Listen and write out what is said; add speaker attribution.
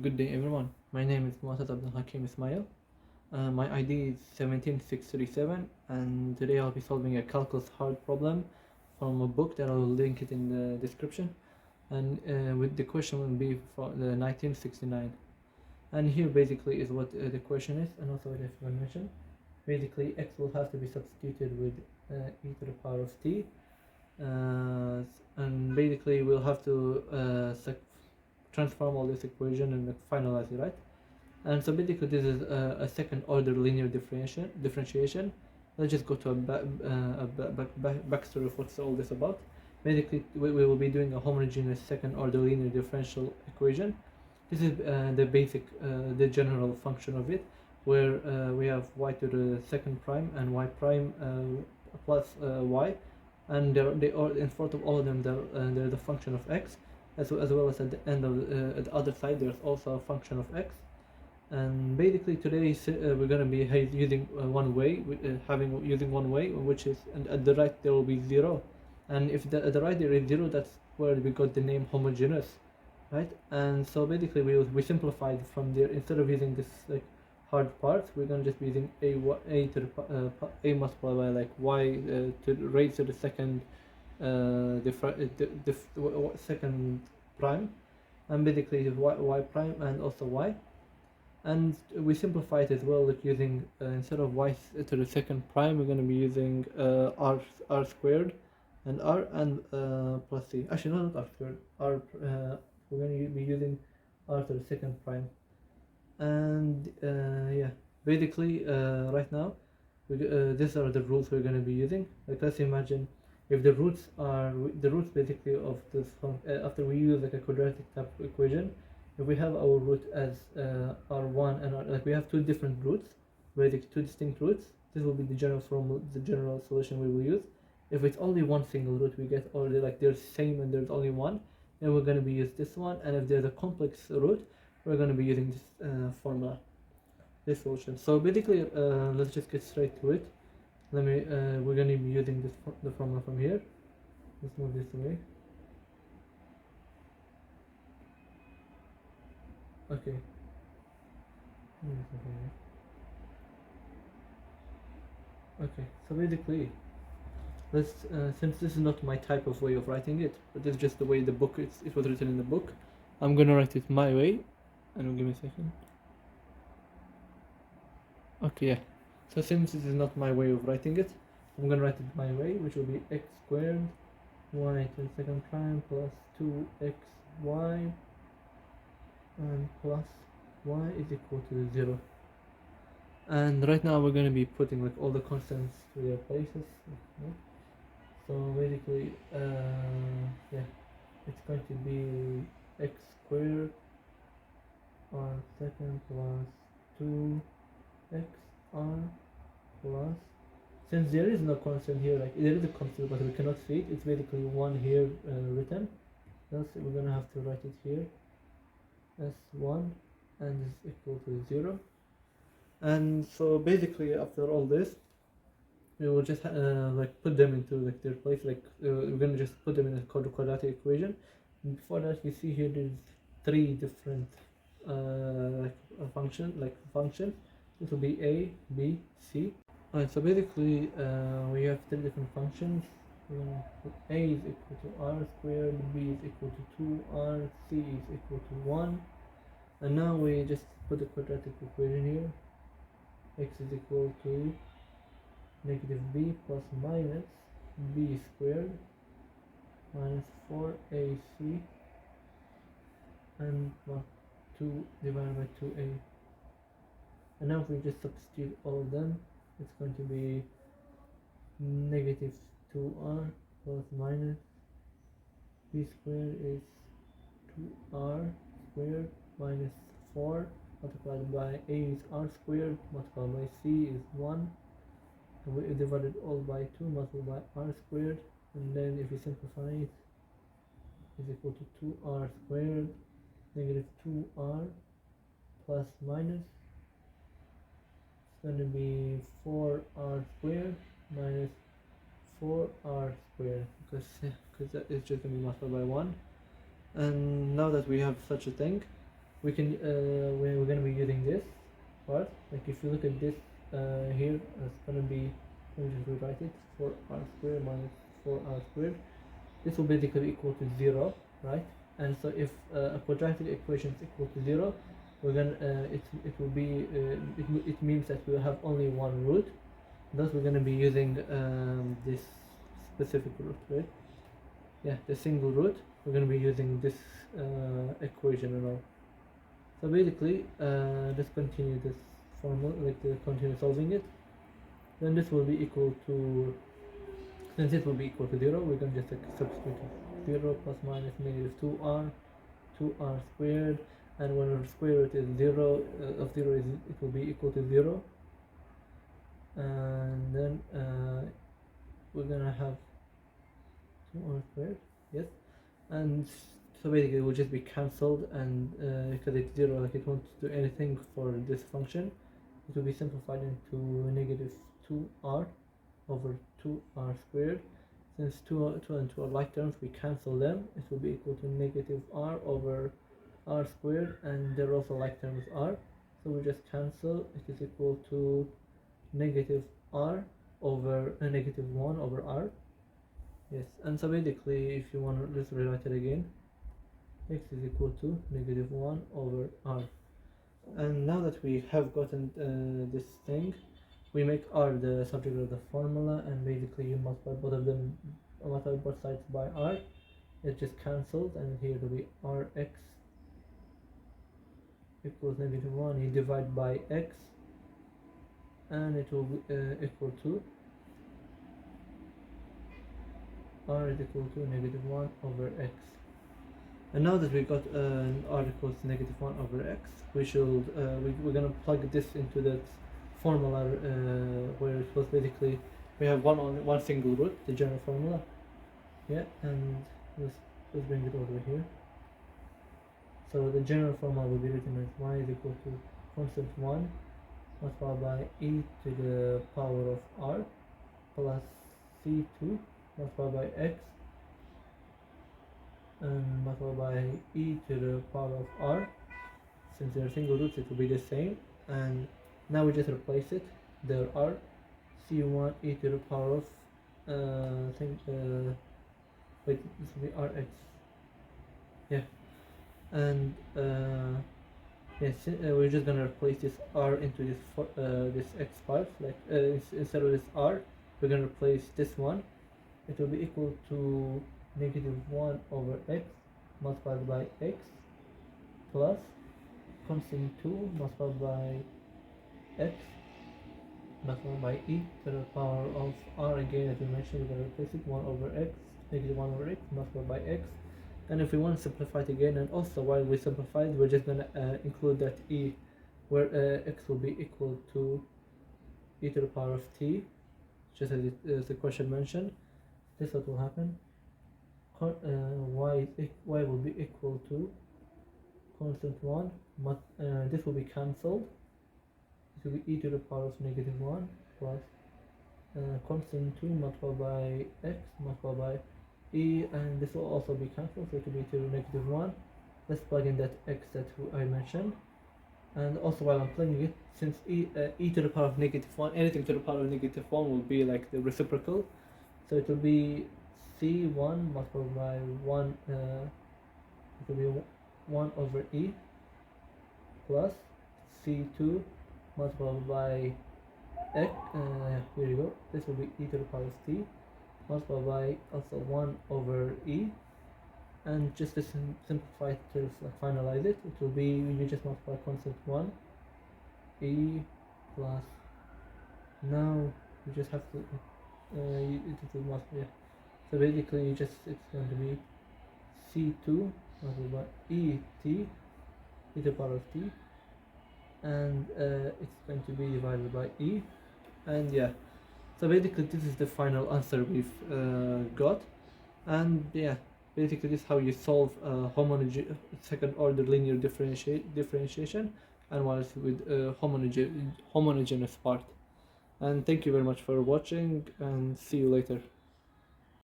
Speaker 1: good day everyone. My name is Muhammad Abdul Hakim Ismail. My ID is 17637 and today I'll be solving a calculus hard problem from a book that I'll link it in the description, and with the question will be for the 1969. And here basically is what the question is, and also what I've mentioned. Basically x will have to be substituted with e to the power of t, and basically we'll have to transform all this equation and finalize it, right? And so basically this is a second order linear differentiation. Let's just go to a backstory of what's all this about. Basically we will be doing a homogeneous second order linear differential equation. This is the basic, the general function of it, where we have y to the second prime and y prime plus y, and in front of all of them they're the function of x, as well as at the end of at the other side there's also a function of x. And basically today we're going to be using one way, using one way, which is, and at the right there will be 0, and if at the right there is 0, that's where we got the name homogeneous, right? And so basically we simplified from there. Instead of using this like hard part, we're going to just be using a to the a multiplied by like y to raise to the second second prime, and basically y prime and also y. And we simplify it as well, like using instead of y to the second prime, we're going to be using r squared and r and plus c. Actually, no, not r squared. We're going to be using r to the second prime. And yeah, basically right now these are the rules we're going to be using. Like, let's imagine if the roots basically of this after we use like a quadratic type of equation. If we have our root as r1 and like we have two different roots, basically two distinct roots, this will be the general solution we will use. If it's only one single root we get, or they're same and there's only one, then we're going to be use this one. And if there's a complex root, we're going to be using this formula, this solution. So basically let's just get straight to it. We're going to be using the formula from here. Let's move this away. Okay. Okay, so basically, let's since this is not my type of way of writing it, but it's just the way the book it was written in the book, I'm gonna write it my way. And give me a second. Okay, yeah. So since this is not my way of writing it, I'm gonna write it my way, which will be x squared y to the second prime plus 2xy and plus y is equal to 0. And right now we're going to be putting like all the constants to their places. Okay. So basically yeah, it's going to be x squared r second plus 2x r plus, since there is no constant here, like there is a constant but we cannot see it, it's basically 1 here written, else we're going to have to write it here as 1 and is equal to 0. And so basically after all this we will just like put them into like their place, like we're gonna just put them in a quadratic equation. And before that, we see here there's 3 different functions. This will be a, b, c. Alright, so basically we have 3 different functions. A is equal to r squared, b is equal to 2r, c is equal to 1. And now we just put the quadratic equation here. X is equal to negative b plus minus b squared minus 4ac and 2 divided by 2a. And now if we just substitute all of them, it's going to be negative 2r plus minus b squared is 2r squared minus 4 multiplied by a is r squared multiplied by c is 1, and we divided all by 2 multiplied by r squared, and then if we simplify it is equal to 2r squared negative 2r plus minus, it's going to be 4r squared minus 4r squared, because that is just going to be multiplied by 1. And now that we have such a thing, we can we're gonna be using this part. Like if you look at this here, it's gonna be, let me just rewrite it, 4r squared minus 4r squared. This will basically equal to 0, right? And so if a quadratic equation is equal to 0, we're gonna it will be it means that we will have only one root. Thus we're gonna be using this specific root, right? Yeah, the single root. We're gonna be using this equation and all. So basically, let's continue this formula, like continue solving it. Then this will be equal to, since it will be equal to 0, we're going to just substitute 0 plus minus negative 2r squared, and when our square root is 0 of 0 is, it will be equal to 0, and then we're gonna have 2r squared, yes, and so basically it will just be cancelled, and because it's 0, like it won't do anything for this function, it will be simplified into negative 2r over 2r squared. Since 2 and 2 are like terms, we cancel them. It will be equal to negative r over r squared, and they're also like terms r, so we just cancel. It is equal to negative r over negative 1 over r. Yes, and so basically if you want to, let's rewrite it again. X is equal to negative 1 over r. And now that we have gotten this thing, we make r the subject of the formula, and basically you multiply both of them, multiply both sides by r. It just cancels, and here it will be rx equals negative 1. You divide by x, and it will be equal to r is equal to negative 1 over x. And now that we got r equals negative 1 over x, we should we're gonna plug this into that formula where it was basically we have one single root, the general formula. Yeah, and let's bring it over here. So the general formula will be written as y is equal to constant 1 multiplied by e to the power of r plus c2 multiplied by x and multiplied by e to the power of r. Since they are single roots, it will be the same, and now we just replace it. There are c1 e to the power of wait, this will be rx. Yeah, and yes, we're just gonna replace this r into this x part. Like instead of this r, we're gonna replace this one. It will be equal to negative 1 over x multiplied by x plus constant 2 multiplied by x multiplied by e to the power of r. Again, as we mentioned, we're going to replace it 1 over x, negative 1 over x multiplied by x. And if we want to simplify it again, and also while we simplify it, we're just going to include that e, where x will be equal to e to the power of t, just as the question mentioned. This is what will happen. Y will be equal to constant 1, this will be cancelled. It will be e to the power of negative 1 plus constant 2 multiplied by x multiplied by e, and this will also be cancelled, so it will be e to the negative 1. Let's plug in that x that I mentioned. And also while I'm plugging it, since e to the power of negative 1, anything to the power of negative 1 will be like the reciprocal, so it will be c1 multiplied by 1, it will be 1 over e plus c2 multiplied by x, here you go, this will be e to the power of t multiplied by also 1 over e, and just to simplify it, to finalize it, it will be, you just multiply constant 1 e plus, now you just have to it will multiply, yeah. So basically you just, it's going to be c2 multiplied by e to the power of t, and it's going to be divided by e, and yeah, so basically this is the final answer we've got. And yeah, basically this is how you solve second order linear differentiation, and while it's with homogeneous part. And thank you very much for watching, and see you later.